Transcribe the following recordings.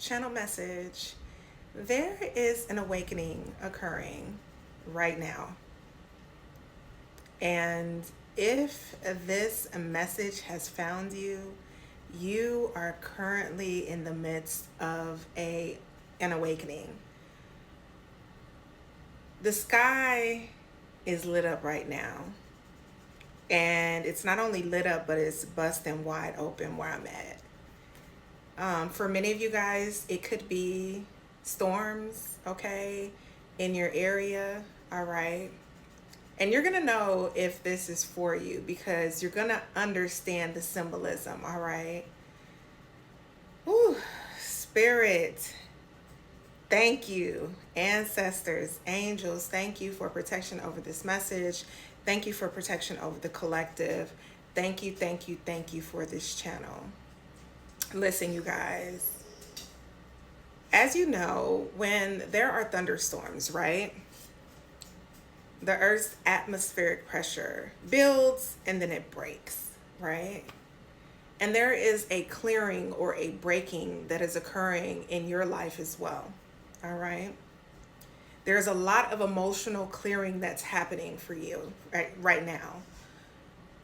channel message. There is an awakening occurring right now. And if this message has found you, you are currently in the midst of an awakening. The sky is lit up right now. And it's not only lit up, but it's busting wide open where I'm at. For many of you guys, it could be storms, okay, in your area, all right? And you're going to know if this is for you because you're going to understand the symbolism, all right? Whew, Spirit, thank you. Ancestors, angels, thank you for protection over this message. Thank you for protection over the collective. Thank you, thank you, thank you for this channel. Listen, you guys, as you know, when there are thunderstorms, right? The Earth's atmospheric pressure builds and then it breaks, right? And there is a clearing or a breaking that is occurring in your life as well, all right? There's a lot of emotional clearing that's happening for you right now.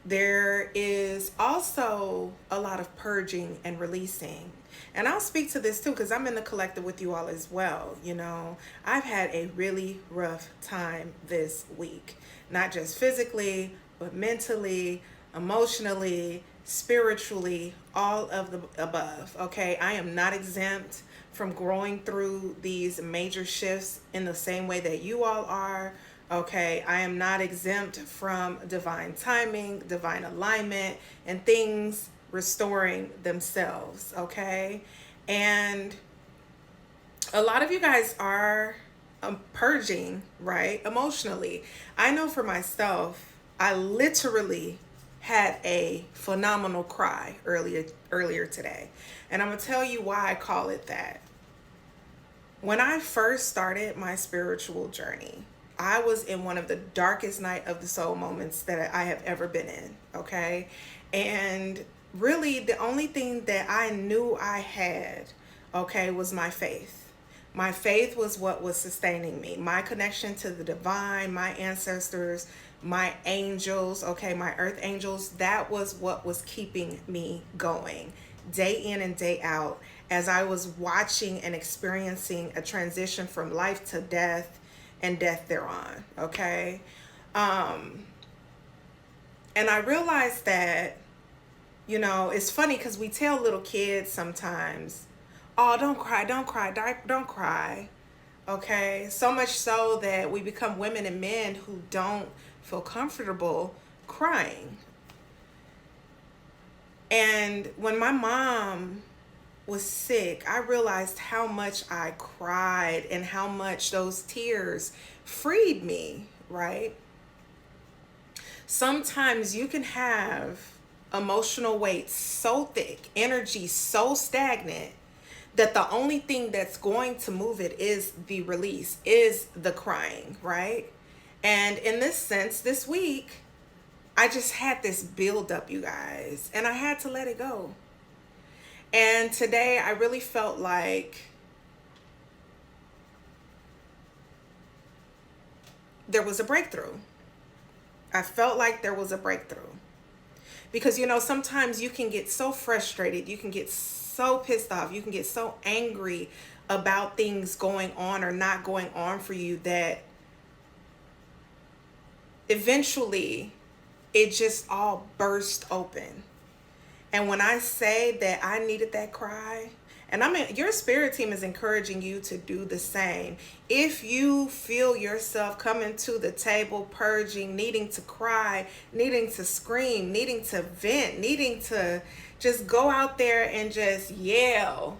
There is also a lot of purging and releasing. And I'll speak to this too because I'm in the collective with you all as well. You know, I've had a really rough time this week, not just physically, but mentally, emotionally, spiritually, all of the above. Okay, I am not exempt from growing through these major shifts in the same way that you all are. Okay, I am not exempt from divine timing, divine alignment, and things restoring themselves. Okay, and a lot of you guys are purging, right? Emotionally. I know for myself, I literally had a phenomenal cry earlier today. And I'm going to tell you why I call it that. When I first started my spiritual journey, I was in one of the darkest night of the soul moments that I have ever been in, okay? And really the only thing that I knew I had, okay, was my faith. My faith was what was sustaining me. My connection to the divine, my ancestors, my angels, okay, my earth angels, that was what was keeping me going day in and day out as I was watching and experiencing a transition from life to death and death thereon, okay? And I realized that, you know, it's funny because we tell little kids sometimes, oh, don't cry, don't cry, don't cry, okay? So much so that we become women and men who don't feel comfortable crying. And when my mom was sick, I realized how much I cried and how much those tears freed me, right? Sometimes you can have emotional weight so thick, energy so stagnant, that the only thing that's going to move it is the release, is the crying, right? And in this sense, this week, I just had this build up, you guys, and I had to let it go. And today I really felt like there was a breakthrough. I felt like there was a breakthrough. Because, you know, sometimes you can get so frustrated, you can get so pissed off, you can get so angry about things going on or not going on for you that eventually it just all burst open. And when I say that I needed that cry, and I mean, your spirit team is encouraging you to do the same. If you feel yourself coming to the table, purging, needing to cry, needing to scream, needing to vent, needing to just go out there and just yell,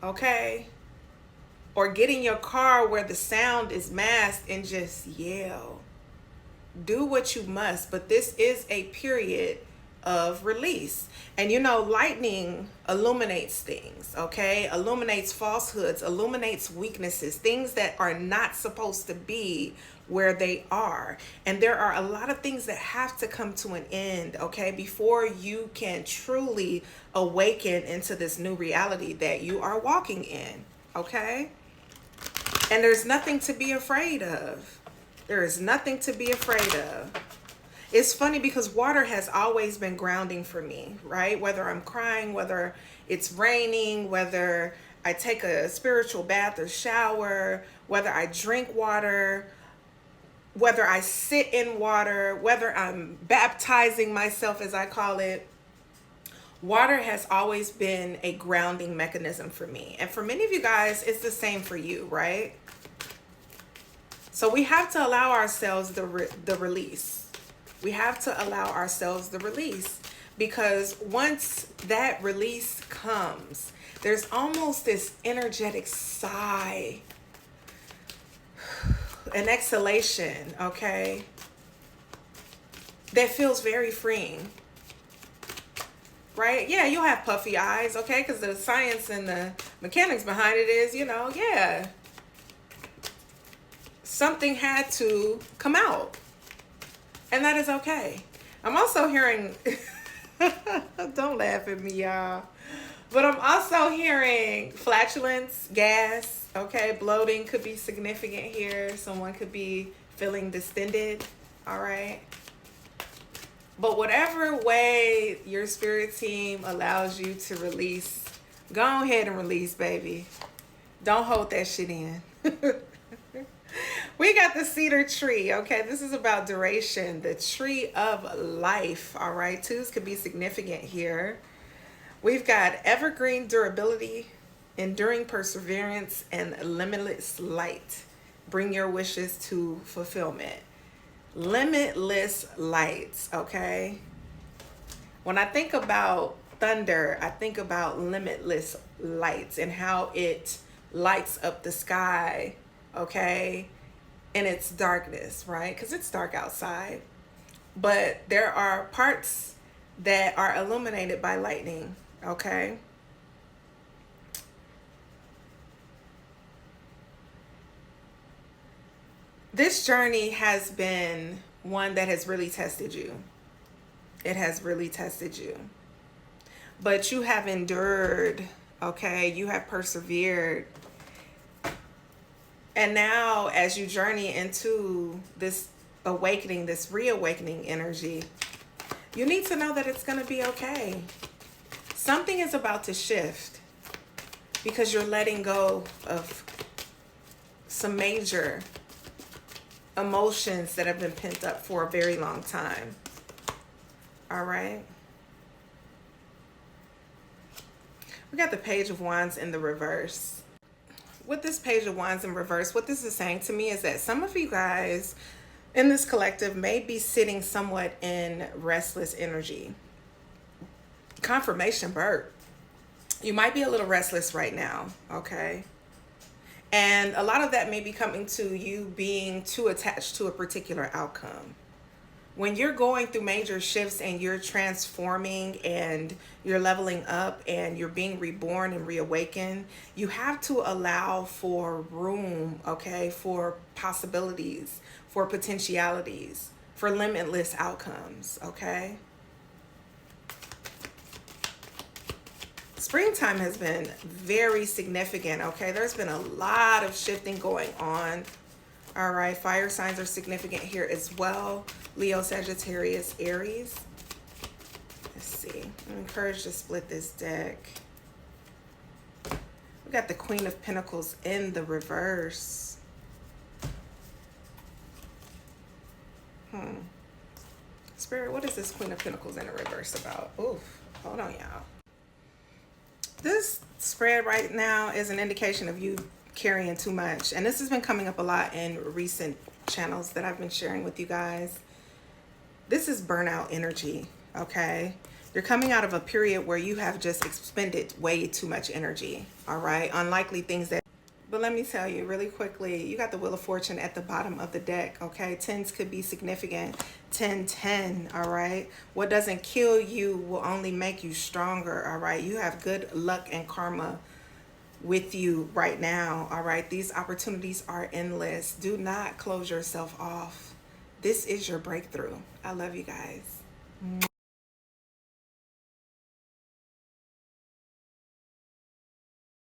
okay? Or get in your car where the sound is masked and just yell. Do what you must, but this is a period of release. And you know, lightning illuminates things, okay? Illuminates falsehoods, illuminates weaknesses, things that are not supposed to be where they are. And there are a lot of things that have to come to an end, okay, before you can truly awaken into this new reality that you are walking in, okay? And there's nothing to be afraid of. There is nothing to be afraid of. It's funny because water has always been grounding for me, right? Whether I'm crying, whether it's raining, whether I take a spiritual bath or shower, whether I drink water, whether I sit in water, whether I'm baptizing myself, as I call it, water has always been a grounding mechanism for me. And for many of you guys, it's the same for you, right? So we have to allow ourselves the release. We have to allow ourselves the release, because once that release comes, there's almost this energetic sigh, an exhalation, okay, that feels very freeing, right? Yeah, you'll have puffy eyes, okay, because the science and the mechanics behind it is, you know, yeah, something had to come out. And that is okay. I'm also hearing, don't laugh at me, y'all. But I'm also hearing flatulence, gas, okay? Bloating could be significant here. Someone could be feeling distended, all right? But whatever way your spirit team allows you to release, go ahead and release, baby. Don't hold that shit in. We got the cedar tree, okay? This is about duration, the tree of life, all right? Twos could be significant here. We've got evergreen durability, enduring perseverance, and limitless light. Bring your wishes to fulfillment. Limitless lights, okay? When I think about thunder, I think about limitless lights and how it lights up the sky, okay, in its darkness, right? Because it's dark outside. But there are parts that are illuminated by lightning, okay? This journey has been one that has really tested you. It has really tested you. But you have endured, okay? You have persevered. And now as you journey into this awakening, this reawakening energy, you need to know that it's going to be okay. Something is about to shift because you're letting go of some major emotions that have been pent up for a very long time. All right. We got the Page of Wands in the reverse. With this Page of Wands in reverse, what this is saying to me is that some of you guys in this collective may be sitting somewhat in restless energy. Confirmation, Bert. You might be a little restless right now, okay? And a lot of that may be coming to you being too attached to a particular outcome. When you're going through major shifts and you're transforming and you're leveling up and you're being reborn and reawakened, you have to allow for room, okay, for possibilities, for potentialities, for limitless outcomes, okay? Springtime has been very significant, okay? There's been a lot of shifting going on. All right, fire signs are significant here as well. Leo, Sagittarius, Aries. Let's see. I'm encouraged to split this deck. We got the Queen of Pentacles in the reverse. Spirit, what is this Queen of Pentacles in the reverse about? Oof, hold on, y'all. This spread right now is an indication of you carrying too much. And this has been coming up a lot in recent channels that I've been sharing with you guys. This is burnout energy, okay? You're coming out of a period where you have just expended way too much energy, all right? Unlikely things that But let me tell you really quickly, you got the Wheel of Fortune at the bottom of the deck, okay? Tens could be significant. 10, all right? What doesn't kill you will only make you stronger, all right? You have good luck and karma with you right now, all right? These opportunities are endless. Do not close yourself off. This is your breakthrough. I love you guys.